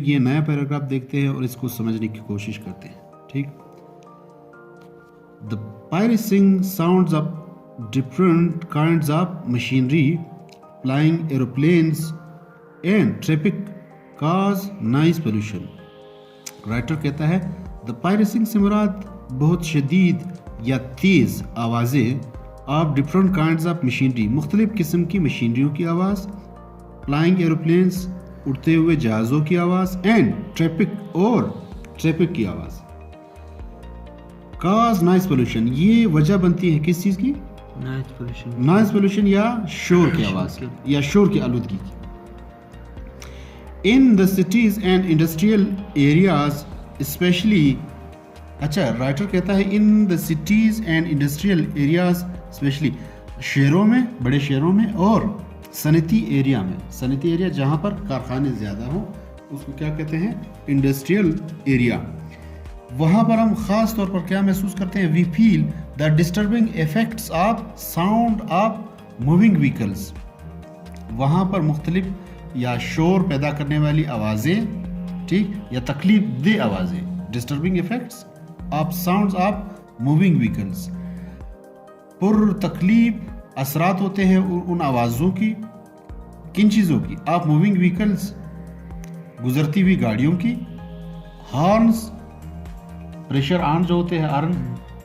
یہ نیا پیراگراف دیکھتے ہیں اور اس کو سمجھنے کی کوشش کرتے ہیں. ٹھیک. The piercing sounds of different kinds of machinery, flying aeroplanes and traffic cause noise pollution. Writer کہتا ہے the piercing سے مراد بہت شدید یا تیز آوازیں of different kinds of machinery, مختلف قسم کی مشینریوں کی آواز, flying aeroplanes اڑتے ہوئے جہازوں کی آواز, اینڈ ٹریفک کی آواز. کاز نائز پولوشن, یہ وجہ بنتی ہے کس چیز کی؟ نائز پولوشن یا شور کی آواز یا شور کی آلودگی کی. In the cities and industrial areas especially, اچھا رائٹر کہتا ہے in the cities and industrial areas especially, شہروں میں, بڑے شہروں میں اور صنعتی ایریا میں. صنعتی ایریا جہاں پر کارخانے زیادہ ہوں اس کو کیا کہتے ہیں؟ Industrial area. وہاں پر ہم خاص طور پر کیا محسوس کرتے ہیں؟ We feel the disturbing effects of sound of moving vehicles. وہاں پر مختلف یا شور پیدا کرنے والی آوازیں, ٹھیک, یا تکلیف دہ آوازیں, disturbing effects of sound of moving vehicles, پر تکلیف اثرات ہوتے ہیں ان آوازوں کی. کن چیزوں کی؟ آف موونگ وہیکلس, گزرتی ہوئی گاڑیوں کی. ہارنس, پریشر آن جو ہوتے ہیں ہارن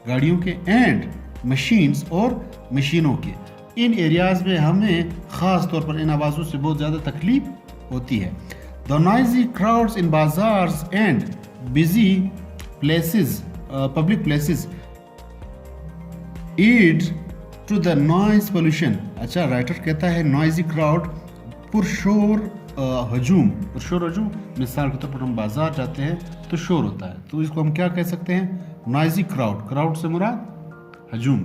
گاڑیوں کے. اینڈ مشینز, اور مشینوں کے. ان ایریاز میں ہمیں خاص طور پر ان آوازوں سے بہت زیادہ تکلیف ہوتی ہے. The noisy crowds in bazaars and busy places, public places aid to the noise pollution. اچھا رائٹر کہتا ہے noisy crowd, پرشور ہجوم. پرشور ہجوم, مثال کے طور پر ہم بازار جاتے ہیں تو شور ہوتا ہے, تو اس کو ہم کیا کہہ سکتے ہیں؟ noisy crowd. crowd سے مراد ہجوم.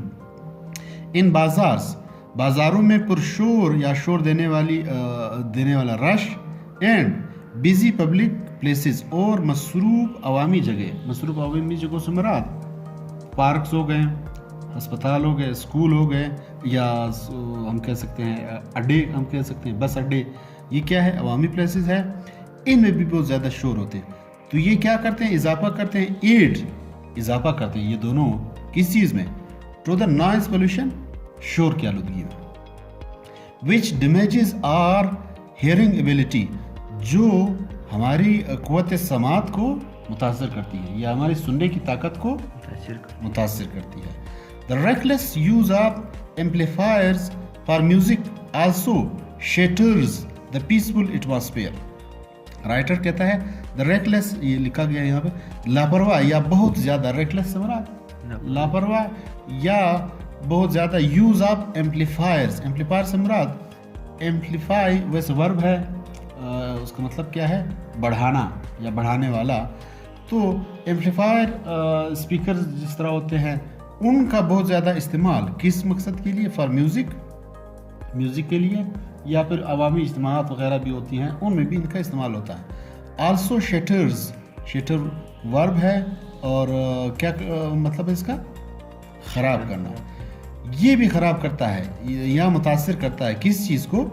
ان بازارز, بازاروں میں پرشور یا شور دینے والا رش. اینڈ بیزی پبلک پلیسز, اور مصروف عوامی جگہ. مصروف عوامی جگہوں سے مراد پارکس ہو گئے, ہسپتال ہو گئے, اسکول ہو گئے, یا ہم کہہ سکتے ہیں اڈے, ہم کہہ سکتے ہیں بس اڈے. یہ کیا ہے؟ عوامی پلیسز ہے. ان میں بھی بہت زیادہ شور ہوتے ہیں. تو یہ کیا کرتے ہیں؟ اضافہ کرتے ہیں. ایڈ, اضافہ کرتے ہیں یہ دونوں کس چیز میں؟ ٹو دا نائز پولوشن, شور کی آلودگی میں. وچ ڈیمیجز آر ہیئرنگ ایبلٹی, جو ہماری قوت سماعت کو متاثر کرتی ہے یا ہماری سننے کی طاقت کو متاثر کرتی ہے. The reckless use of amplifiers for music also shatters the peaceful atmosphere. Writer کہتا ہے the reckless, یہ لکھا گیا یہاں پہ, لاپرواہ یا بہت زیادہ, reckless سے مراد لاپرواہ یا بہت زیادہ یوز آف ایمپلیفائرز. ایمپلیفائر سے مراد ایمپلیفائی ویسے ورب ہے, اس کا مطلب کیا ہے؟ بڑھانا یا بڑھانے والا. تو ایمپلیفائر اسپیکر جس طرح ہوتے ہیں ان کا بہت زیادہ استعمال کس مقصد کے لیے؟ فار میوزک کے لیے, یا پھر عوامی اجتماعات وغیرہ بھی ہوتی ہیں ان میں بھی ان کا استعمال ہوتا ہے. آلسو شیٹرز, شیٹر ورب ہے اور کیا مطلب ہے اس کا؟ خراب کرنا. یہ بھی خراب کرتا ہے یا متاثر کرتا ہے کس چیز کو؟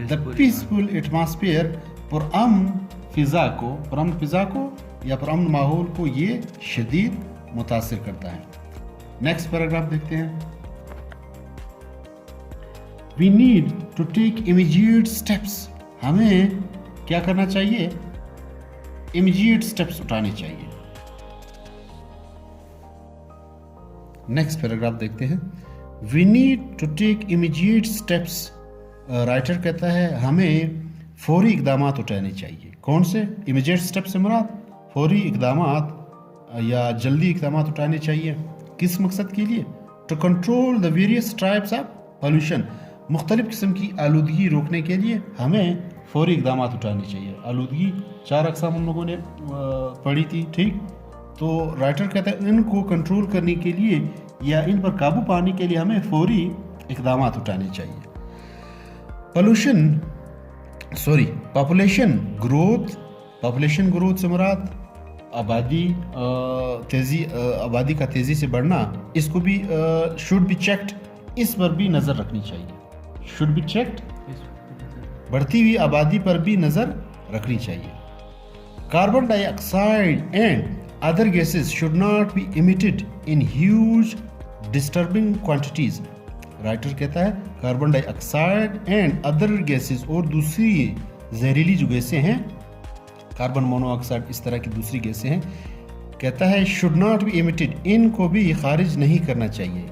دا پیسفل ایٹماسفیئر, پرامن فضا کو, یا پرامن ماحول کو یہ شدید متاثر کرتا ہے. نیکسٹ پیراگراف دیکھتے ہیں. We need to take immediate steps, ہمیں کیا کرنا چاہیے؟ امیجیٹ اسٹیپس اٹھانے چاہیے. نیکسٹ پیراگراف دیکھتے ہیں. We need to take immediate steps, writer کہتا ہے ہمیں فوری اقدامات اٹھانے چاہیے. کون سے؟ امیجیٹ اسٹیپ سے مراد فوری اقدامات یا جلدی اقدامات اٹھانے چاہیے. کس مقصد کے لیے؟ To control the various types of pollution, مختلف قسم کی آلودگی روکنے کے لیے ہمیں فوری اقدامات اٹھانے چاہیے. آلودگی 4 اقسام ہم لوگوں نے پڑھی تھی, ٹھیک. تو رائٹر کہتا ہے ان کو کنٹرول کرنے کے لیے یا ان پر قابو پانے کے لیے ہمیں فوری اقدامات اٹھانے چاہیے. پاپولیشن گروتھ سے مراد آبادی کا تیزی سے بڑھنا. اس کو بھی شوڈ بی چیکڈ, اس پر بھی نظر رکھنی چاہیے. شوڈ بی چیکڈ, بڑھتی ہوئی آبادی پر بھی نظر رکھنی چاہیے. carbon dioxide and other gases should not be emitted in huge disturbing quantities. Writer कहता है carbon dioxide and other gases, और दूसरी जहरीली जो गैसें हैं, कार्बन मोनोऑक्साइड, इस तरह की दूसरी गैसें हैं, कहता है शुड नॉट बी एमिटेड, इनको भी खारिज नहीं करना चाहिए.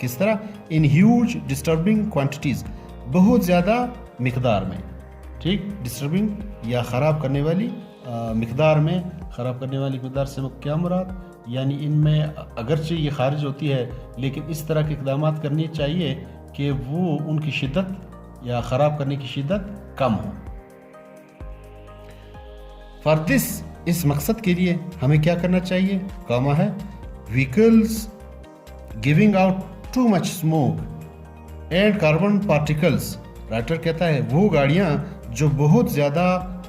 किस तरह? इन ह्यूज डिस्टर्बिंग क्वांटिटीज, बहुत ज़्यादा मिकदार में. ठीक, डिस्टर्बिंग या ख़राब करने वाली मिकदार में. ख़राब करने वाली मिकदार से क्या मुराद? यानी इनमें अगरचे ये खारिज होती है, लेकिन इस तरह के इक़दाम करने चाहिए कि वो उनकी शिद्दत या ख़राब करने की शिद्दत कम हो. फॉर दिस, इस मकसद के लिए हमें क्या करना चाहिए? कामा है vehicles giving out too much smoke and carbon particles. Writer कहता है वो गाड़ियाँ जो बहुत ज़्यादा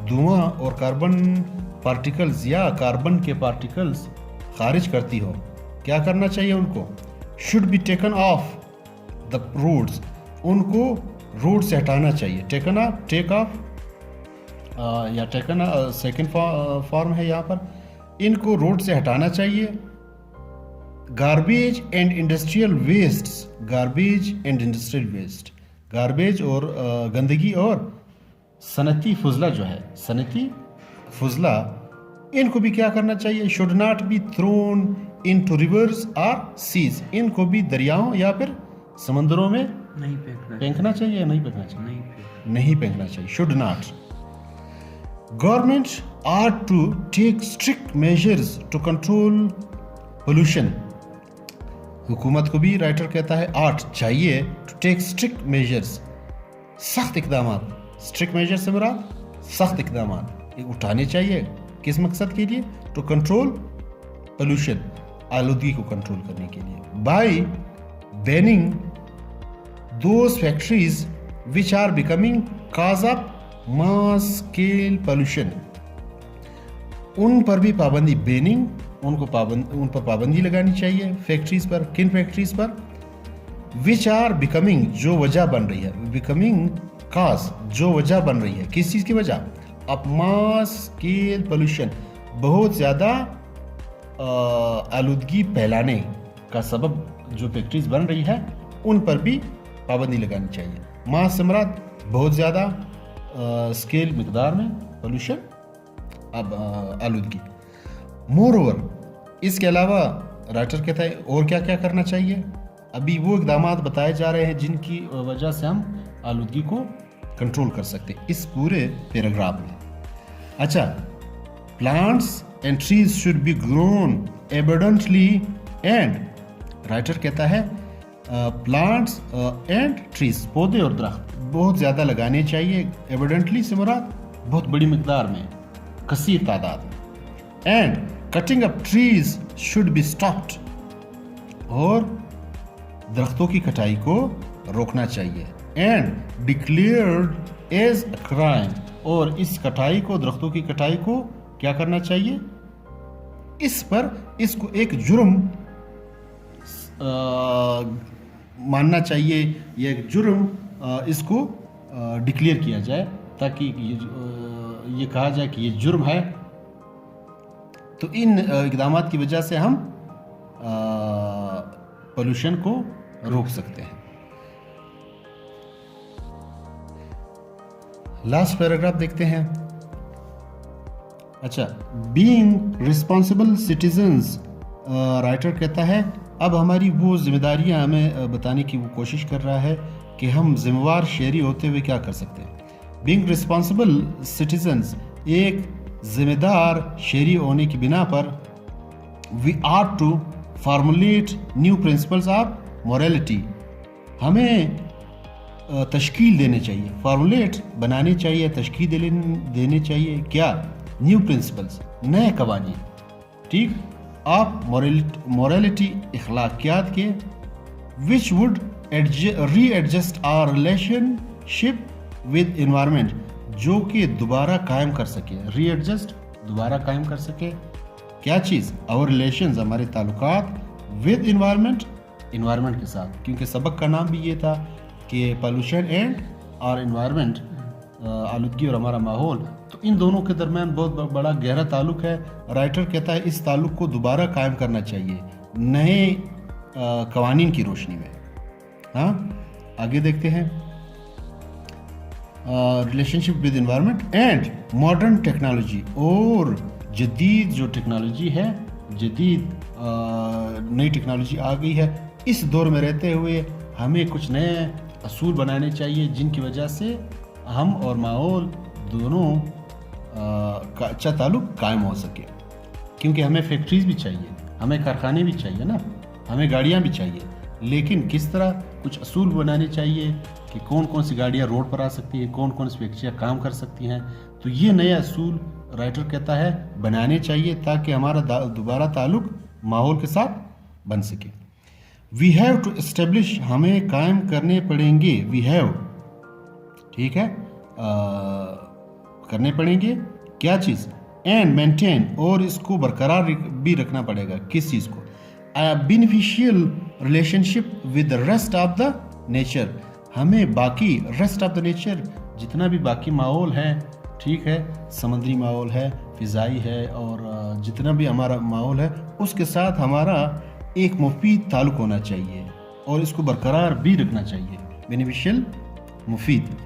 धुआं और कार्बन पार्टिकल्स या कार्बन के पार्टिकल्स खारिज करती हो, क्या करना चाहिए उनको? Should be taken off the roads, उनको रोड से हटाना चाहिए. टेकन ऑफ, टेक ऑफ या टेकन सेकेंड फॉर्म है यहाँ पर. इनको रोड से हटाना चाहिए. Garbage and industrial waste, garbage and industrial waste, garbage और गंदगी और सनती फुजला जो है, सनती फुजला, इनको भी क्या करना चाहिए? Should not be thrown into rivers और सीज, इनको भी दरियाओं या फिर समंदरों में नहीं फेंकना चाहिए. नहीं फेंकना चाहिए, नहीं फेंकना चाहिए. Should not. Government are to take strict measures to control pollution. हुकूमत को भी, राइटर कहता है, आर्ट चाहिए टू टेक स्ट्रिक्ट मेजर्स, सख्त इकदाम. स्ट्रिक्ट मेजर से मुराद सख्त इकदाम उठाने चाहिए. किस मकसद के लिए? टू कंट्रोल पोल्यूशन, आलूदगी को कंट्रोल करने के लिए. By banning those factories which are becoming cause of mass scale pollution, उन पर भी पाबंदी, बैनिंग, उन पर पाबंदी लगानी चाहिए. फैक्ट्रीज पर, किन फैक्ट्रीज पर? विच आर बिकमिंग, जो वजह बन रही है, बिकमिंग काज, जो वजह बन रही है, किस चीज़ की वजह? अब मास स्केल पोल्यूशन, बहुत ज़्यादा आलूदगी फैलाने का सबब जो फैक्ट्रीज बन रही है, उन पर भी पाबंदी लगानी चाहिए. मास से मुराद बहुत ज़्यादा, स्केल मिकदार में पोल्यूशन, अब आलूदगी. मोर ओवर, इसके अलावा राइटर कहता है और क्या क्या करना चाहिए. अभी वो इक़दाम बताए जा रहे हैं जिनकी वजह से हम आलूदगी को कंट्रोल कर सकते इस पूरे पैराग्राफ में. अच्छा, plants and trees should B grown abundantly and, writer कहता है प्लांट्स एंड ट्रीज, पौधे और दरख्त बहुत ज़्यादा लगाने चाहिए. एबंडेंटली से मुराद बहुत बड़ी मिकदार में, कसीर तादाद में. And cutting up trees should be stopped, और दरख्तों की कटाई को रोकना चाहिए. And declared as a crime, और इस कटाई को, दरख्तों की कटाई को क्या करना चाहिए? इस पर, इसको एक जुर्म मानना चाहिए, या एक जुर्म इसको डिक्लेयर किया जाए, ताकि ये कहा जाए कि ये जुर्म है. तो इन इक़दाम की वजह से हम पोल्यूशन को रोक सकते हैं. लास्ट पैराग्राफ देखते हैं. अच्छा, बीइंग रिस्पॉन्सिबल सिटीजन्स, राइटर कहता है अब हमारी वो जिम्मेदारियां हमें बताने की वो कोशिश कर रहा है कि हम जिम्मेवार शहरी होते हुए क्या कर सकते हैं. बीइंग रिस्पॉन्सिबल सिटीजन्स, एक जिम्मेदार शहरी होने की बिना पर, we are to formulate new principles of morality, हमें तश्कील देने चाहिए, फार्मुलेट बनाने चाहिए, तश्कील देने चाहिए. क्या? न्यू प्रिंसिपल्स, नए कवानीन. ठीक, आप मोरालिटी, इखलाकियात के, which would readjust our relationship with environment, जो कि दोबारा कायम कर सके. री एडजस्ट, दोबारा कायम कर सके. क्या चीज़? आवर रिलेशंस, हमारे ताल्लुकात, विद इन्वायरमेंट, इन्वायरमेंट के साथ. क्योंकि सबक का नाम भी ये था कि पोल्यूशन एंड और इन्वायरमेंट, आलूदगी और हमारा माहौल. तो इन दोनों के दरमियान बहुत बड़ा गहरा ताल्लुक है। राइटर कहता है इस ताल्लुक को दोबारा कायम करना चाहिए नए कवानीन की रोशनी में। हाँ, आगे देखते हैं। Relationship with environment and modern technology, और जदीद जो टेक्नोलॉजी है, जदीद नई टेक्नोलॉजी आ गई है, इस दौर में रहते हुए हमें कुछ नए असूल बनाने चाहिए जिनकी वजह से हम और माहौल दोनों का अच्छा ताल्लुक कायम हो सके। क्योंकि हमें फैक्ट्रीज भी चाहिए, हमें कारखाने भी चाहिए ना, हमें गाड़ियाँ भी चाहिए, लेकिन किस तरह कुछ असूल बनाने चाहिए कि कौन कौन सी गाड़ियाँ रोड पर आ सकती है, कौन कौन सी फैक्ट्रियाँ काम कर सकती हैं। तो ये नए असूल राइटर कहता है बनाने चाहिए ताकि हमारा दोबारा ताल्लुक माहौल के साथ बन सके। वी हैव टू एस्टेब्लिश, हमें कायम करने पड़ेंगे, वी हैव, ठीक है, करने पड़ेंगे क्या चीज़, एंड मेंटेन, और इसको बरकरार भी रखना पड़ेगा, किस चीज़ को, beneficial relationship with the rest of the nature, हमें बाकी रेस्ट ऑफ द नेचर जितना भी बाकी माहौल है, ठीक है, समुद्री माहौल है, फ़िज़ाई है, और जितना भी हमारा माहौल है उसके साथ हमारा एक मुफीद ताल्लुक़ होना चाहिए और इसको बरकरार भी रखना चाहिए, बेनिफिशियल, मुफीद,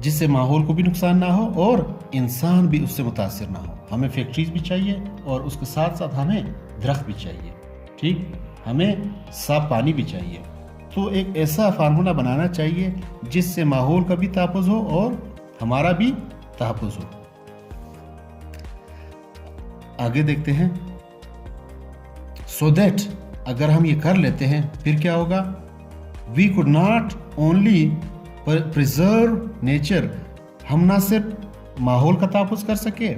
जिससे माहौल को भी नुकसान ना हो और इंसान भी उससे मुतासिर ना हो। हमें फैक्ट्रीज भी चाहिए और उसके साथ साथ हमें दरख्त भी चाहिए, ठीक, हमें साफ पानी भी चाहिए। तो एक ऐसा फार्मूला बनाना चाहिए जिससे माहौल का भी तहफ़्फ़ुज़ हो और हमारा भी तहफ़्फ़ुज़ हो। आगे देखते हैं। सो दैट, अगर हम ये कर लेते हैं फिर क्या होगा, we could not only preserve nature, हम ना सिर्फ माहौल का तहफ़्फ़ुज़ कर सके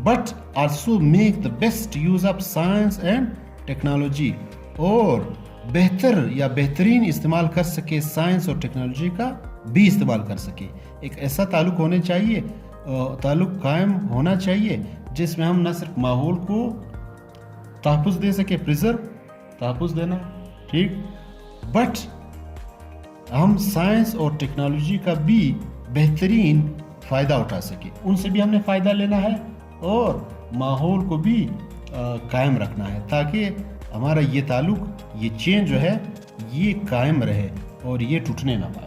but also make the best use of science and technology, और बेहतर या बेहतरीन इस्तेमाल कर सके, साइंस और टेक्नोलॉजी का भी इस्तेमाल कर सके। एक ऐसा ताल्लुक़ होने चाहिए, ताल्लुक़ कायम होना चाहिए जिसमें हम न सिर्फ माहौल को तहफ़्फ़ुज़ दे सके, प्रिजर्व, तहफ़्फ़ुज़ देना, ठीक, बट हम साइंस और टेक्नोलॉजी का भी बेहतरीन फ़ायदा उठा सके, उनसे भी हमने फ़ायदा लेना है और माहौल को भी कायम रखना है ताकि हमारा ये ताल्लुक़, ये चेन जो है ये कायम रहे और ये टूटने ना पाए।